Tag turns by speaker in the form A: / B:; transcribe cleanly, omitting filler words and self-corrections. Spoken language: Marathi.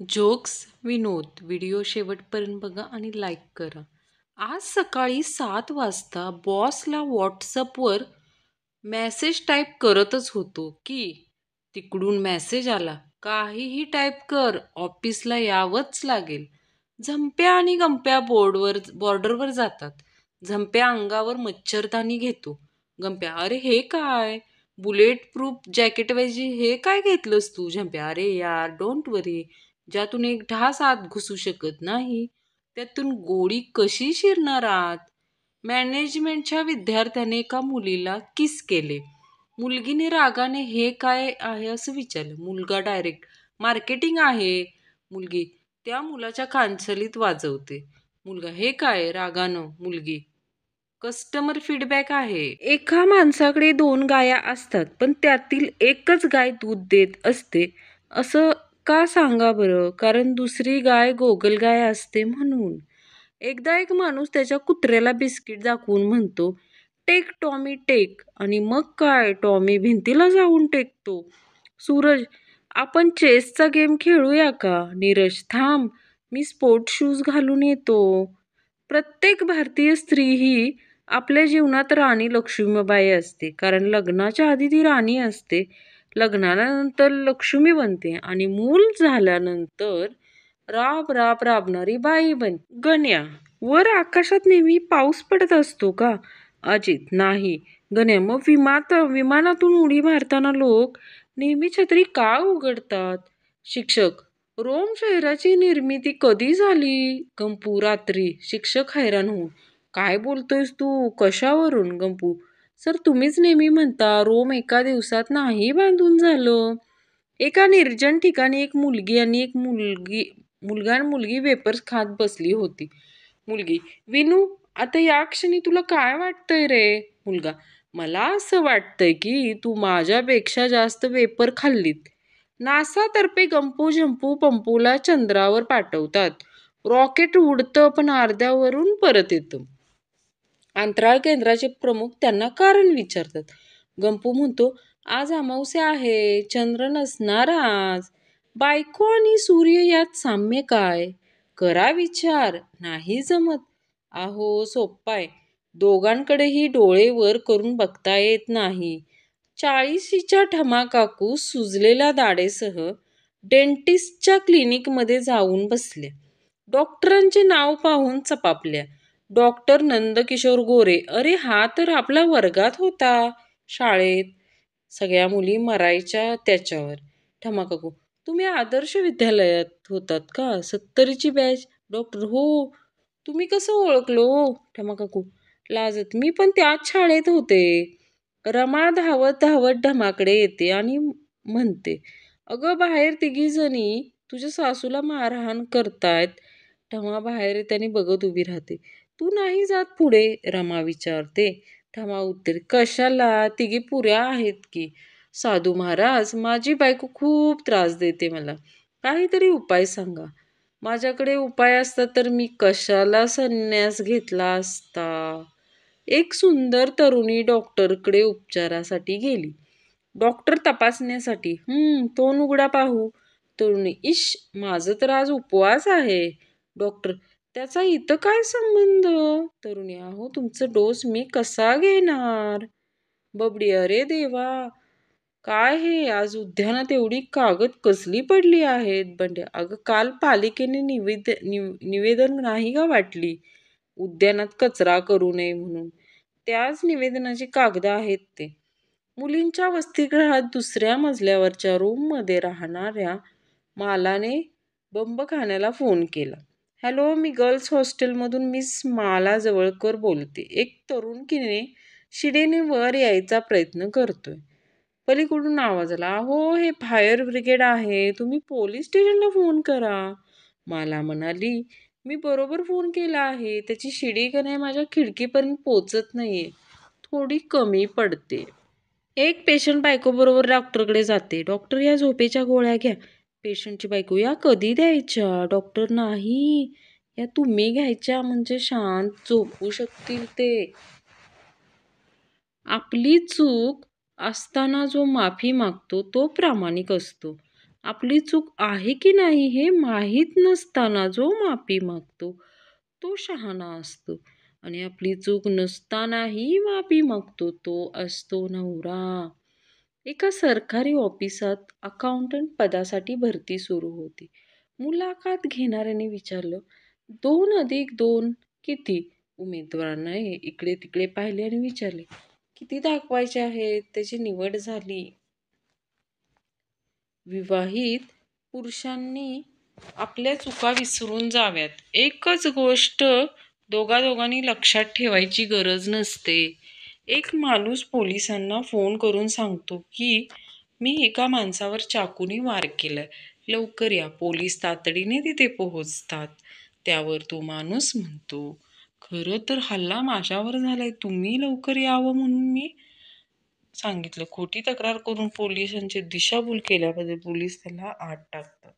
A: जोक्स विनोद व्हिडिओ शेवटपर्यंत बघा आणि लाईक करा. आज सकाळी 7 वाजता बॉसला व्हॉट्सअपवर मेसेज टाईप करतच होतो की तिकडून मेसेज आला, काहीही टाईप कर, ऑफिसला यावंच लागेल. झंप्या आणि गंप्या बॉर्डरवर जातात. झंप्या अंगावर मच्छरदाणी घेतो. गंप्या, अरे हे काय, बुलेट प्रूफ जॅकेटऐवजी हे काय घेतलंस तू? झंप्या, अरे यार डोंट वरी, ज्यातून एक ढास आत घुसू शकत नाही त्यातून गोळी कशी शिरणार आत? मॅनेजमेंटच्या विद्यार्थ्याने एका मुलीला किस केले. मुलगीने रागाने हे काय आहे असं विचारलं. मुलगा डायरेक्ट, मार्केटिंग आहे. मुलगी, त्या मुलाच्या कानचलीत वाजवते. मुलगा, हे काय? रागानं मुलगी, कस्टमर फीडबॅक आहे. एका माणसाकडे 2 गाया असतात पण त्यातील एकच गाय दूध देत असते. असं का सांगा बरं? कारण दुसरी गाय गोगलगाय असते म्हणून. एकदा एक माणूस त्याच्या कुत्र्याला बिस्किट दाखवून म्हणतो, टेक टॉमी टेक. आणि मग काय, टॉमी भिंतीला जाऊन टेकतो. सूरज, आपण चेसचा गेम खेळूया का? नीरज, थांब, मी स्पोर्ट शूज घालून येतो. प्रत्येक भारतीय स्त्री ही आपल्या जीवनात राणी लक्ष्मीबाई असते. कारण लग्नाच्या आधी ती राणी असते, लग्नानंतर लक्ष्मी बनते आणि मूल झाल्यानंतर राब राब राबणारी बाई बनते. गण्या, वर आकाशात नेहमी पाऊस पडत असतो का? अजित, नाही. गण्या, मग विमानातून उडी मारताना लोक नेहमी छत्री का उघडतात? शिक्षक, रोम शहराची निर्मिती कधी झाली? गंपू, रात्री. शिक्षक हैराण होऊन, काय बोलतोयस तू, कशावरून? गंपू, सर तुम्हीच नेहमी म्हणता रोम एका दिवसात नाही बांधून झालं. एका निर्जन ठिकाणी एक मुलगी आणि एक मुलगा आणि मुलगी वेपर्स खात बसली होती. मुलगी, विनू, आता या क्षणी तुला काय वाटतंय रे? मुलगा, मला असं वाटतंय की तू माझ्यापेक्षा जास्त वेपर खाल्लीत. नासा तर्फे गंपू झंपू पंपूला चंद्रावर पाठवतात. रॉकेट उडतं पण अर्ध्यावरून परत येतं. अंतराळ केंद्राचे प्रमुख त्यांना कारण विचारतात. गंपू म्हणतो, आज अमावस्या आहे, चंद्र नसणार आज. बायको आणि सूर्य यात साम्य काय? करा विचार. नाही जमत. अहो सोप्पाय, दोघांकडेही डोळे वर करून बघता येत नाही. 40शीच्या ठमाकाकू सुजलेल्या दाढेसह डेंटिस्टच्या क्लिनिकमध्ये जाऊन बसल्या. डॉक्टरांचे नाव पाहून चपापल्या. डॉक्टर नंदकिशोर गोरे. अरे हा तर आपला वर्गात होता शाळेत. सगळ्या मुली मरायच्या त्याच्यावर. ठमाकाकू, तुम्ही आदर्श विद्यालयात होतात का? 70ची बॅच. डॉक्टर, हो. तुम्ही कसं ओळखलो हो? ठमाकाकू लाजत, मी पण त्याच शाळेत होते. रमा धावत धावत ढमाकडे येते आणि म्हणते, अगं बाहेर 3घी जणी तुझ्या सासूला मारहाण करतायत. ठमा बाहेर येताना बघत उभी राहते. तू नाही जात पुढे? रमा विचारते. ठमा उत्तर, कशाला, 3घी पुऱ्या आहेत की. साधू महाराज, माझी बायको खूप त्रास देते मला, काहीतरी उपाय सांगा. माझ्याकडे उपाय असता तर मी कशाला संन्यास घेतला असता. एक सुंदर तरुणी डॉक्टरकडे उपचारासाठी गेली. डॉक्टर तपासण्यासाठी. तोंड उघडा पाहू. तरुणी, इश, माझं तर आज उपवास आहे. डॉक्टर, त्याचा इथं काय संबंध? तरुणी, अहो तुमचं डोस मी कसा घेणार? बबडी, अरे देवा, काय हे, आज उद्यानात एवढी कागद कसली पडली आहेत? बंड्या, अगं काल पालिकेने निवेदन नाही का वाटली, उद्यानात कचरा करू नये म्हणून, त्याच निवेदनाची कागद आहेत ते. मुलींच्या वसतिगृहात दुसऱ्या मजल्यावरच्या रूममध्ये राहणाऱ्या मालाने बंबखान्याला फोन केला. हॅलो, मी गर्ल्स हॉस्टेलमधून मिस माला जवळकर बोलते. एक तरुणकीने शिडीने वर यायचा प्रयत्न करतोय. पलीकडून आवाज आला, अहो हे फायर ब्रिगेड आहे, तुम्ही पोलीस स्टेशनला फोन करा. माला म्हणाली, मी बरोबर फोन केला आहे, त्याची शिडी का नाही माझ्या खिडकीपर्यंत पोचत नाहीये, थोडी कमी पडते. एक पेशंट बायकोबरोबर डॉक्टरकडे जाते. डॉक्टर, या झोपेच्या गोळ्या घ्या. पेशंटची बायको, या कधी द्यायच्या? डॉक्टर, नाही, या तुम्ही घ्यायच्या, म्हणजे शांत झोपू शकतील ते. आपली चूक असताना जो माफी मागतो तो प्रामाणिक असतो. आपली चूक आहे की नाही हे माहीत नसताना जो माफी मागतो तो शहाणा असतो आणि आपली चूक नसतानाही माफी मागतो तो असतो नवरा. एका सरकारी ऑफिसात अकाउंटंट पदासाठी भरती सुरू होती. मुलाखत घेणाऱ्याने विचारलं, 2 अधिक 2 किती? उमेदवारांना इकडे तिकडे पाहिले आणि विचारले, किती दाखवायचे आहेत? त्याची निवड झाली. विवाहित पुरुषांनी आपल्या चुका विसरून जाव्यात. एकच गोष्ट दोघांनी लक्षात ठेवायची गरज नसते. एक माणूस पोलिसांना फोन करून सांगतो की मी एका माणसावर चाकूने वार केलाय, लवकर या. पोलीस तातडीने तिथे पोहोचतात. त्यावर तो माणूस म्हणतो, खरं तर हल्ला माझ्यावर झालाय, तुम्ही लवकर यावं म्हणून मी सांगितलं. खोटी तक्रार करून पोलिसांची दिशाभूल केल्याबद्दल पोलीस त्याला आत टाकतात.